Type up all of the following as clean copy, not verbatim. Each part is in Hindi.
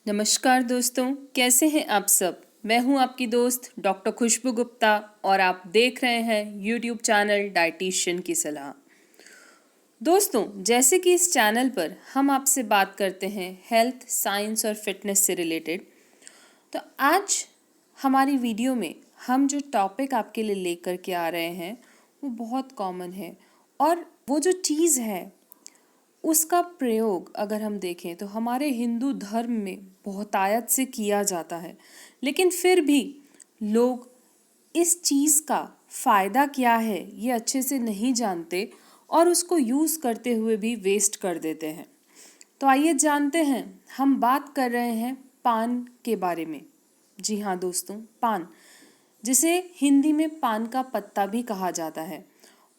नमस्कार दोस्तों, कैसे हैं आप सब। मैं हूं आपकी दोस्त डॉक्टर खुशबू गुप्ता और आप देख रहे हैं यूट्यूब चैनल डाइटिशियन की सलाह। दोस्तों, जैसे कि इस चैनल पर हम आपसे बात करते हैं हेल्थ, साइंस और फिटनेस से रिलेटेड, तो आज हमारी वीडियो में हम जो टॉपिक आपके लिए लेकर के आ रहे हैं वो बहुत कॉमन है। और वो जो चीज़ है उसका प्रयोग अगर हम देखें तो हमारे हिंदू धर्म में बहुतायत से किया जाता है, लेकिन फिर भी लोग इस चीज़ का फ़ायदा क्या है ये अच्छे से नहीं जानते और उसको यूज़ करते हुए भी वेस्ट कर देते हैं। तो आइए जानते हैं, हम बात कर रहे हैं पान के बारे में। जी हाँ दोस्तों, पान, जिसे हिंदी में पान का पत्ता भी कहा जाता है।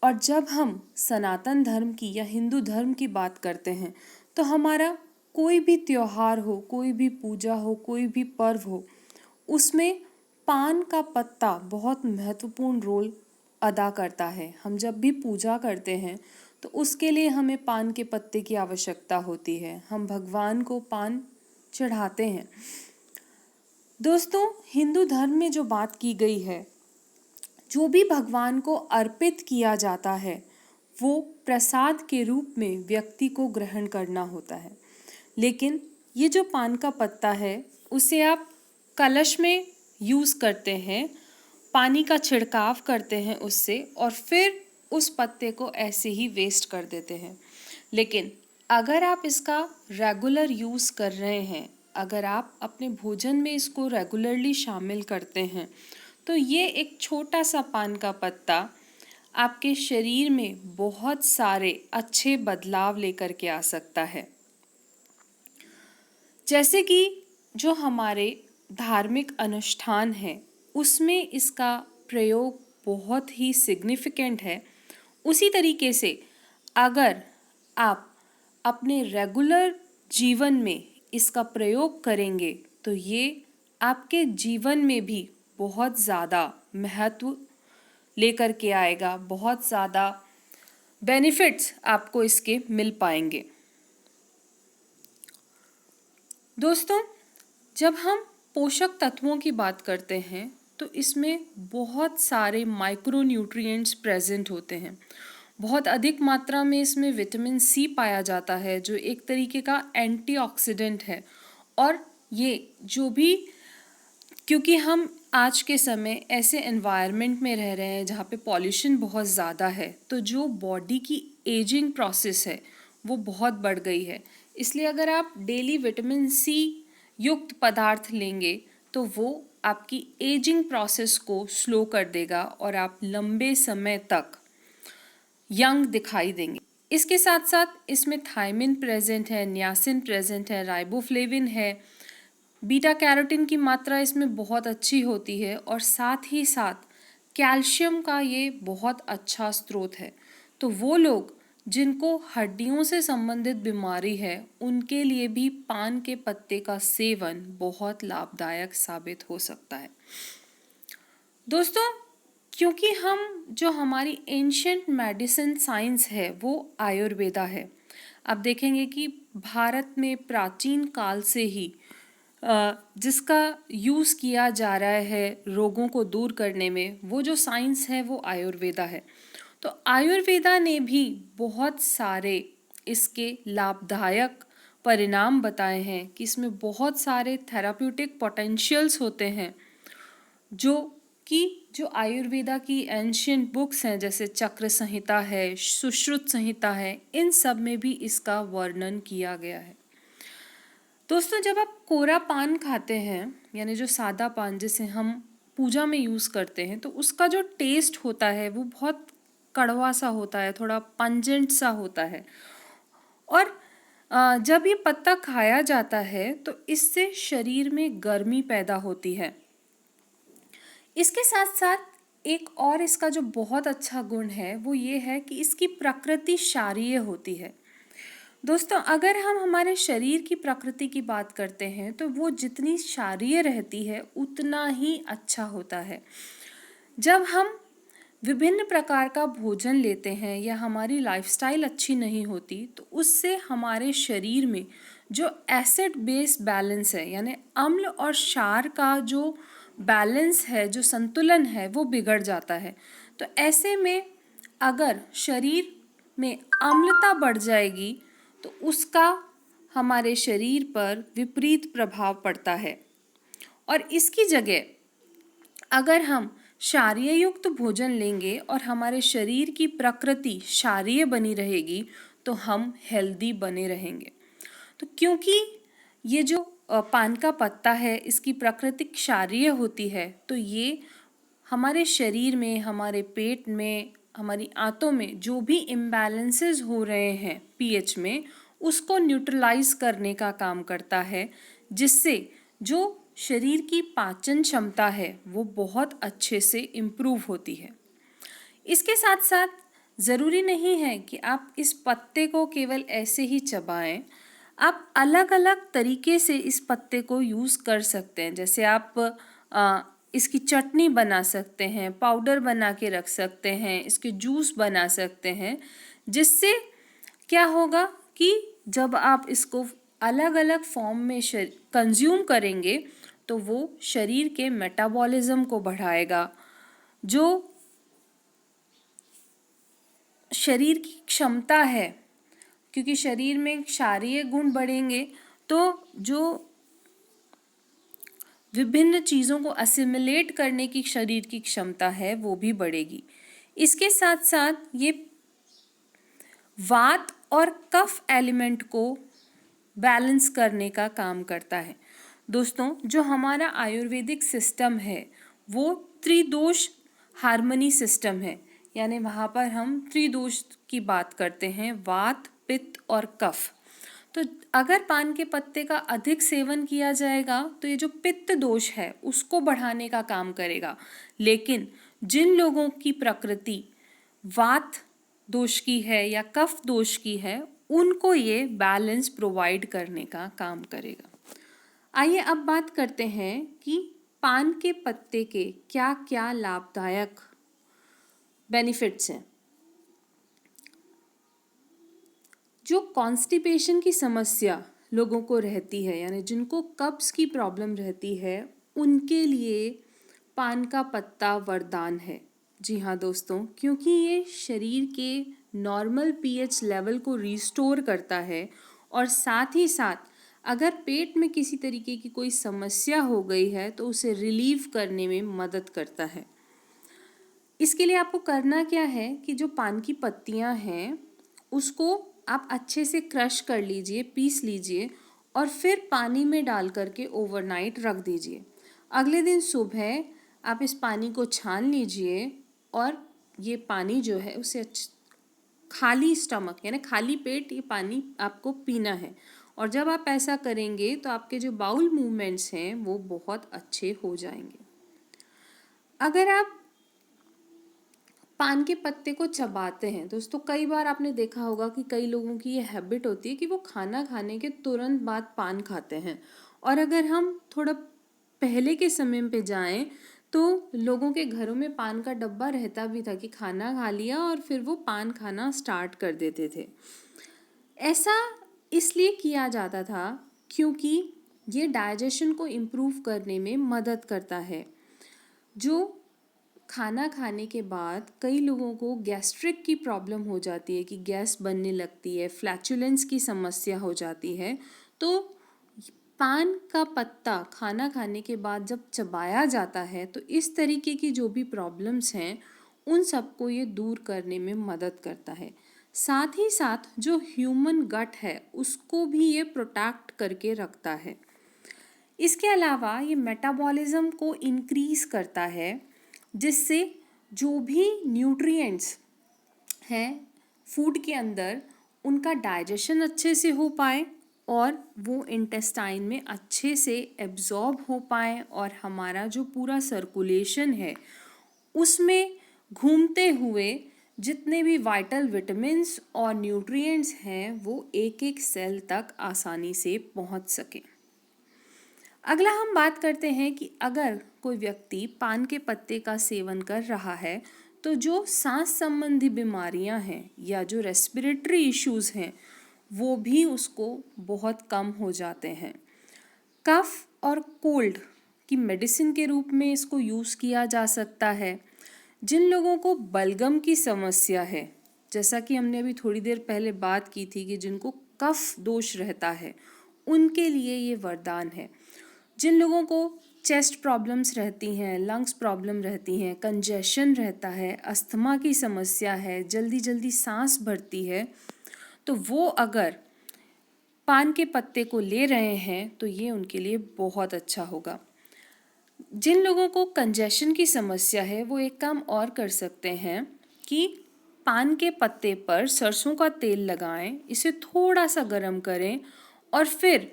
और जब हम सनातन धर्म की या हिंदू धर्म की बात करते हैं तो हमारा कोई भी त्योहार हो, कोई भी पूजा हो, कोई भी पर्व हो, उसमें पान का पत्ता बहुत महत्वपूर्ण रोल अदा करता है। हम जब भी पूजा करते हैं तो उसके लिए हमें पान के पत्ते की आवश्यकता होती है। हम भगवान को पान चढ़ाते हैं। दोस्तों, हिंदू धर्म में जो बात की गई है, जो भी भगवान को अर्पित किया जाता है वो प्रसाद के रूप में व्यक्ति को ग्रहण करना होता है। लेकिन ये जो पान का पत्ता है उसे आप कलश में यूज़ करते हैं, पानी का छिड़काव करते हैं उससे, और फिर उस पत्ते को ऐसे ही वेस्ट कर देते हैं। लेकिन अगर आप इसका रेगुलर यूज़ कर रहे हैं, अगर आप अपने भोजन में इसको रेगुलरली शामिल करते हैं, तो ये एक छोटा सा पान का पत्ता आपके शरीर में बहुत सारे अच्छे बदलाव लेकर के आ सकता है। जैसे कि जो हमारे धार्मिक अनुष्ठान हैं उसमें इसका प्रयोग बहुत ही सिग्निफिकेंट है। उसी तरीके से अगर आप अपने रेगुलर जीवन में इसका प्रयोग करेंगे तो ये आपके जीवन में भी बहुत ज़्यादा महत्व लेकर के आएगा, बहुत ज़्यादा बेनिफिट्स आपको इसके मिल पाएंगे। दोस्तों, जब हम पोषक तत्वों की बात करते हैं तो इसमें बहुत सारे माइक्रो न्यूट्रिएंट्स प्रेजेंट होते हैं। बहुत अधिक मात्रा में इसमें विटामिन सी पाया जाता है जो एक तरीके का एंटीऑक्सीडेंट है। और ये जो भी, क्योंकि हम आज के समय ऐसे एनवायरनमेंट में रह रहे हैं जहाँ पे पॉल्यूशन बहुत ज़्यादा है, तो जो बॉडी की एजिंग प्रोसेस है वो बहुत बढ़ गई है। इसलिए अगर आप डेली विटामिन सी युक्त पदार्थ लेंगे तो वो आपकी एजिंग प्रोसेस को स्लो कर देगा और आप लंबे समय तक यंग दिखाई देंगे। इसके साथ साथ इसमें थायमिन प्रेजेंट है, नियासिन प्रेजेंट है, राइबोफ्लेविन है, बीटा कैरोटीन की मात्रा इसमें बहुत अच्छी होती है और साथ ही साथ कैल्शियम का ये बहुत अच्छा स्रोत है। तो वो लोग जिनको हड्डियों से संबंधित बीमारी है उनके लिए भी पान के पत्ते का सेवन बहुत लाभदायक साबित हो सकता है। दोस्तों, क्योंकि हम जो हमारी एंशिएंट मेडिसिन साइंस है वो आयुर्वेदा है। आप देखेंगे कि भारत में प्राचीन काल से ही जिसका यूज़ किया जा रहा है रोगों को दूर करने में, वो जो साइंस है वो आयुर्वेदा है। तो आयुर्वेदा ने भी बहुत सारे इसके लाभदायक परिणाम बताए हैं कि इसमें बहुत सारे थेराप्यूटिक पोटेंशियल्स होते हैं, जो कि जो आयुर्वेदा की एंशिएंट बुक्स हैं जैसे चक्र संहिता है, सुश्रुत संहिता है, इन सब में भी इसका वर्णन किया गया है। दोस्तों, जब आप कोरा पान खाते हैं, यानी जो सादा पान जिसे हम पूजा में यूज़ करते हैं, तो उसका जो टेस्ट होता है वो बहुत कड़वा सा होता है, थोड़ा पंजेंट सा होता है। और जब ये पत्ता खाया जाता है तो इससे शरीर में गर्मी पैदा होती है। इसके साथ साथ एक और इसका जो बहुत अच्छा गुण है वो ये है कि इसकी प्रकृति क्षारीय होती है। दोस्तों, अगर हम हमारे शरीर की प्रकृति की बात करते हैं तो वो जितनी क्षारीय रहती है उतना ही अच्छा होता है। जब हम विभिन्न प्रकार का भोजन लेते हैं या हमारी लाइफस्टाइल अच्छी नहीं होती तो उससे हमारे शरीर में जो एसिड बेस बैलेंस है, यानी अम्ल और क्षार का जो बैलेंस है, जो संतुलन है, वो बिगड़ जाता है। तो ऐसे में अगर शरीर में अम्लता बढ़ जाएगी तो उसका हमारे शरीर पर विपरीत प्रभाव पड़ता है। और इसकी जगह अगर हम क्षारीय युक्त भोजन लेंगे और हमारे शरीर की प्रकृति क्षारीय बनी रहेगी तो हम हेल्दी बने रहेंगे। तो क्योंकि ये जो पान का पत्ता है, इसकी प्रकृति क्षारीय होती है, तो ये हमारे शरीर में, हमारे पेट में, हमारी आंतों में जो भी इम्बैलेंसेस हो रहे हैं पीएच में, उसको न्यूट्रलाइज करने का काम करता है, जिससे जो शरीर की पाचन क्षमता है वो बहुत अच्छे से इम्प्रूव होती है। इसके साथ साथ ज़रूरी नहीं है कि आप इस पत्ते को केवल ऐसे ही चबाएं, आप अलग अलग तरीके से इस पत्ते को यूज़ कर सकते हैं। जैसे आप इसकी चटनी बना सकते हैं, पाउडर बना के रख सकते हैं, इसके जूस बना सकते हैं, जिससे क्या होगा कि जब आप इसको अलग अलग फॉर्म में कंज्यूम करेंगे तो वो शरीर के मेटाबॉलिज्म को बढ़ाएगा, जो शरीर की क्षमता है, क्योंकि शरीर में क्षारीय गुण बढ़ेंगे तो जो विभिन्न चीज़ों को असिमिलेट करने की शरीर की क्षमता है वो भी बढ़ेगी। इसके साथ साथ ये वात और कफ एलिमेंट को बैलेंस करने का काम करता है। दोस्तों, जो हमारा आयुर्वेदिक सिस्टम है वो त्रिदोष हार्मनी सिस्टम है, यानी वहाँ पर हम त्रिदोष की बात करते हैं, वात, पित्त और कफ। तो अगर पान के पत्ते का अधिक सेवन किया जाएगा तो ये जो पित्त दोष है उसको बढ़ाने का काम करेगा, लेकिन जिन लोगों की प्रकृति वात दोष की है या कफ दोष की है उनको ये बैलेंस प्रोवाइड करने का काम करेगा। आइए अब बात करते हैं कि पान के पत्ते के क्या क्या लाभदायक बेनिफिट्स हैं। जो कॉन्स्टिपेशन की समस्या लोगों को रहती है, यानी जिनको कब्ज की प्रॉब्लम रहती है, उनके लिए पान का पत्ता वरदान है। जी हाँ दोस्तों, क्योंकि ये शरीर के नॉर्मल पीएच लेवल को रिस्टोर करता है और साथ ही साथ अगर पेट में किसी तरीके की कोई समस्या हो गई है तो उसे रिलीव करने में मदद करता है। इसके लिए आपको करना क्या है कि जो पान की पत्तियां हैं उसको आप अच्छे से क्रश कर लीजिए, पीस लीजिए और फिर पानी में डाल करके ओवरनाइट रख दीजिए। अगले दिन सुबह आप इस पानी को छान लीजिए और ये पानी जो है उसे खाली स्टमक यानी खाली पेट ये पानी आपको पीना है। और जब आप ऐसा करेंगे तो आपके जो बाउल मूवमेंट्स हैं वो बहुत अच्छे हो जाएंगे। अगर आप पान के पत्ते को चबाते हैं दोस्तों, कई बार आपने देखा होगा कि कई लोगों की ये हैबिट होती है कि वो खाना खाने के तुरंत बाद पान खाते हैं। और अगर हम थोड़ा पहले के समय पे जाएं तो लोगों के घरों में पान का डब्बा रहता भी था कि खाना खा लिया और फिर वो पान खाना स्टार्ट कर देते थे। ऐसा इसलिए किया जाता था क्योंकि ये डाइजेशन को इम्प्रूव करने में मदद करता है। जो खाना खाने के बाद कई लोगों को गैस्ट्रिक की प्रॉब्लम हो जाती है कि गैस बनने लगती है, फ्लैचुलेंस की समस्या हो जाती है, तो पान का पत्ता खाना खाने के बाद जब चबाया जाता है तो इस तरीके की जो भी प्रॉब्लम्स हैं उन सबको ये दूर करने में मदद करता है। साथ ही साथ जो ह्यूमन गट है उसको भी ये प्रोटेक्ट करके रखता है। इसके अलावा ये मेटाबॉलिज्म को इंक्रीज करता है, जिससे जो भी न्यूट्रिएंट्स हैं फूड के अंदर उनका डाइजेशन अच्छे से हो पाए और वो इंटेस्टाइन में अच्छे से एब्जॉर्ब हो पाए और हमारा जो पूरा सर्कुलेशन है उसमें घूमते हुए जितने भी वाइटल विटामिन्स और न्यूट्रिएंट्स हैं वो एक एक सेल तक आसानी से पहुंच सकें। अगला हम बात करते हैं कि अगर कोई व्यक्ति पान के पत्ते का सेवन कर रहा है तो जो सांस संबंधी बीमारियां हैं या जो रेस्पिरेटरी इश्यूज हैं वो भी उसको बहुत कम हो जाते हैं। कफ और कोल्ड की मेडिसिन के रूप में इसको यूज़ किया जा सकता है। जिन लोगों को बलगम की समस्या है, जैसा कि हमने अभी थोड़ी देर पहले बात की थी कि जिनको कफ दोष रहता है, उनके लिए ये वरदान है। जिन लोगों को चेस्ट प्रॉब्लम्स रहती हैं, लंग्स प्रॉब्लम रहती हैं, कंजेशन रहता है, अस्थमा की समस्या है, जल्दी जल्दी सांस भरती है, तो वो अगर पान के पत्ते को ले रहे हैं तो ये उनके लिए बहुत अच्छा होगा। जिन लोगों को कंजेशन की समस्या है वो एक काम और कर सकते हैं कि पान के पत्ते पर सरसों का तेल लगाएं, इसे थोड़ा सा गर्म करें और फिर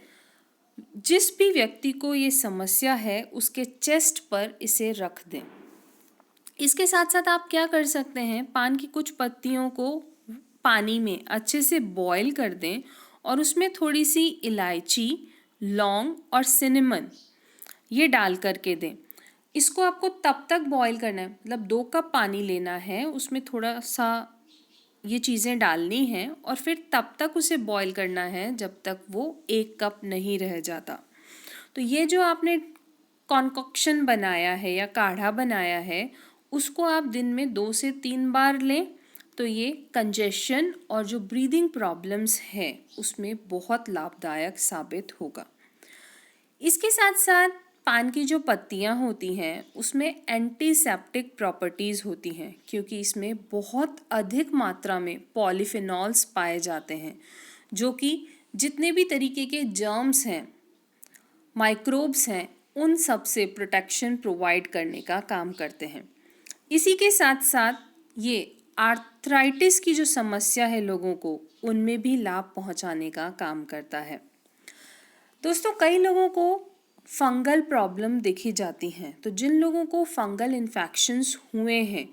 जिस भी व्यक्ति को ये समस्या है उसके चेस्ट पर इसे रख दें। इसके साथ साथ आप क्या कर सकते हैं, पान की कुछ पत्तियों को पानी में अच्छे से बॉईल कर दें और उसमें थोड़ी सी इलायची, लौंग और सिनेमन ये डाल करके दें। इसको आपको तब तक बॉईल करना है, मतलब 2 कप पानी लेना है, उसमें थोड़ा सा ये चीज़ें डालनी हैं और फिर तब तक उसे बॉईल करना है जब तक वो 1 कप नहीं रह जाता। तो ये जो आपने कॉन्कॉक्शन बनाया है या काढ़ा बनाया है, उसको आप दिन में 2 से 3 बार लें तो ये कंजेशन और जो ब्रीदिंग प्रॉब्लम्स है उसमें बहुत लाभदायक साबित होगा। इसके साथ साथ पान की जो पत्तियां होती हैं उसमें एंटीसेप्टिक प्रॉपर्टीज़ होती हैं, क्योंकि इसमें बहुत अधिक मात्रा में पॉलीफिनॉल्स पाए जाते हैं जो कि जितने भी तरीके के जर्म्स हैं, माइक्रोब्स हैं, उन सब से प्रोटेक्शन प्रोवाइड करने का काम करते हैं। इसी के साथ साथ ये आर्थराइटिस की जो समस्या है लोगों को, उनमें भी लाभ पहुंचाने का काम करता है। दोस्तों, कई लोगों को फंगल प्रॉब्लम देखी जाती हैं, तो जिन लोगों को फंगल इन्फेक्शंस हुए हैं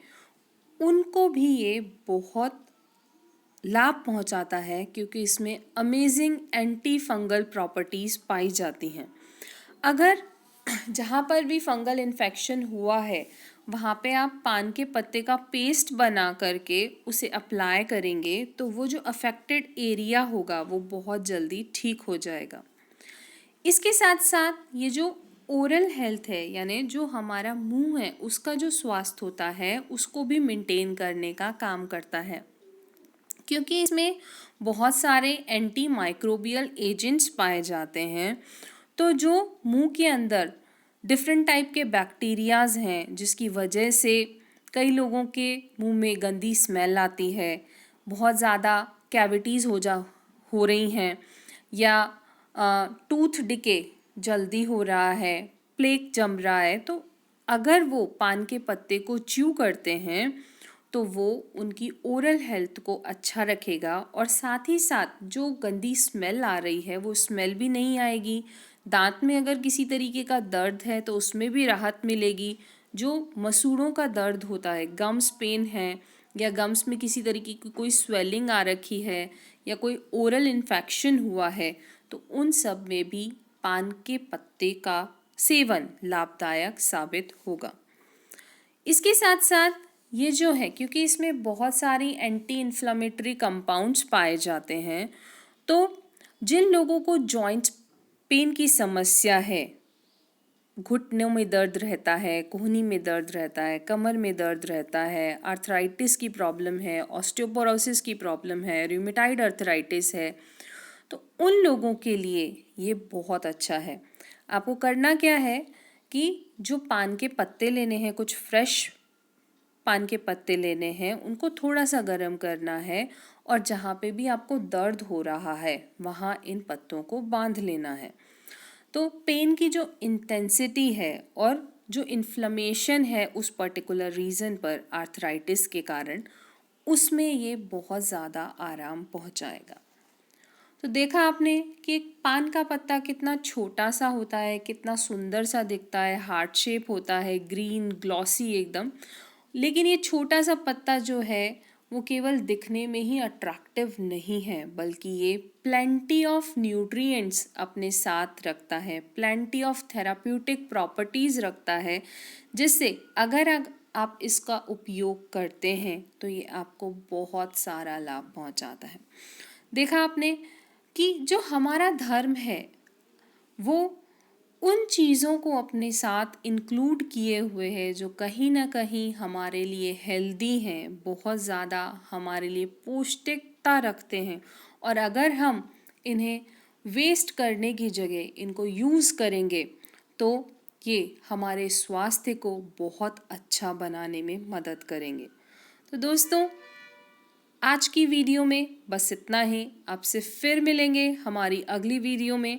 उनको भी ये बहुत लाभ पहुंचाता है, क्योंकि इसमें अमेजिंग एंटी फंगल प्रॉपर्टीज़ पाई जाती हैं। अगर जहाँ पर भी फंगल इन्फेक्शन हुआ है वहाँ पे आप पान के पत्ते का पेस्ट बना करके उसे अप्लाई करेंगे तो वो जो अफेक्टेड एरिया होगा वो बहुत जल्दी ठीक हो जाएगा। इसके साथ साथ ये जो ओरल हेल्थ है, यानी जो हमारा मुंह है उसका जो स्वास्थ्य होता है उसको भी मेंटेन करने का काम करता है, क्योंकि इसमें बहुत सारे एंटी माइक्रोबियल एजेंट्स पाए जाते हैं। तो जो मुंह के अंदर डिफरेंट टाइप के बैक्टीरियाज हैं जिसकी वजह से कई लोगों के मुंह में गंदी स्मेल आती है, बहुत ज़्यादा कैविटीज़ हो रही हैं, या टूथ डिके जल्दी हो रहा है, प्लेक जम रहा है, तो अगर वो पान के पत्ते को च्यू करते हैं तो वो उनकी ओरल हेल्थ को अच्छा रखेगा और साथ ही साथ जो गंदी स्मेल आ रही है वो स्मेल भी नहीं आएगी। दांत में अगर किसी तरीके का दर्द है तो उसमें भी राहत मिलेगी। जो मसूड़ों का दर्द होता है, गम्स पेन है, या गम्स में किसी तरीके की कोई स्वेलिंग आ रखी है या कोई ओरल इन्फेक्शन हुआ है, तो उन सब में भी पान के पत्ते का सेवन लाभदायक साबित होगा। इसके साथ साथ ये जो है, क्योंकि इसमें बहुत सारी एंटी इन्फ्लामेटरी कंपाउंड्स पाए जाते हैं, तो जिन लोगों को जॉइंट पेन की समस्या है, घुटनों में दर्द रहता है, कोहनी में दर्द रहता है, कमर में दर्द रहता है, आर्थराइटिस की प्रॉब्लम है, ऑस्टियोपोरोसिस की प्रॉब्लम है, रूमेटाइड आर्थराइटिस है, तो उन लोगों के लिए ये बहुत अच्छा है। आपको करना क्या है कि जो पान के पत्ते लेने हैं, कुछ फ्रेश पान के पत्ते लेने हैं, उनको थोड़ा सा गर्म करना है और जहाँ पे भी आपको दर्द हो रहा है वहाँ इन पत्तों को बांध लेना है। तो पेन की जो इंटेंसिटी है और जो इन्फ्लेमेशन है उस पर्टिकुलर रीज़न पर आर्थराइटिस के कारण, उसमें ये बहुत ज़्यादा आराम पहुँचाएगा। तो देखा आपने कि एक पान का पत्ता कितना छोटा सा होता है, कितना सुंदर सा दिखता है, हार्ट शेप होता है, ग्रीन ग्लॉसी एकदम, लेकिन ये छोटा सा पत्ता जो है वो केवल दिखने में ही अट्रैक्टिव नहीं है, बल्कि ये प्लेंटी ऑफ न्यूट्रिएंट्स अपने साथ रखता है, प्लेंटी ऑफ थेराप्यूटिक प्रॉपर्टीज़ रखता है, जिससे अगर आप इसका उपयोग करते हैं तो ये आपको बहुत सारा लाभ पहुंचाता है। देखा आपने कि जो हमारा धर्म है वो उन चीज़ों को अपने साथ इंक्लूड किए हुए है जो कहीं ना कहीं हमारे लिए हेल्दी हैं, बहुत ज़्यादा हमारे लिए पौष्टिकता रखते हैं। और अगर हम इन्हें वेस्ट करने की जगह इनको यूज़ करेंगे तो ये हमारे स्वास्थ्य को बहुत अच्छा बनाने में मदद करेंगे। तो दोस्तों, आज की वीडियो में बस इतना ही। आपसे फिर मिलेंगे हमारी अगली वीडियो में।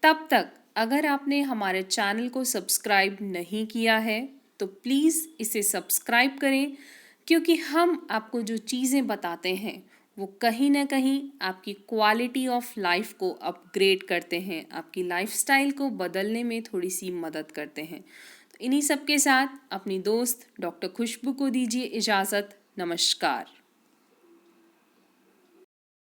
तब तक अगर आपने हमारे चैनल को सब्सक्राइब नहीं किया है तो प्लीज़ इसे सब्सक्राइब करें, क्योंकि हम आपको जो चीज़ें बताते हैं वो कहीं ना कहीं आपकी क्वालिटी ऑफ लाइफ को अपग्रेड करते हैं, आपकी लाइफस्टाइल को बदलने में थोड़ी सी मदद करते हैं। तो इन्हीं सब के साथ अपनी दोस्त डॉक्टर खुशबू को दीजिए इजाज़त। नमस्कार।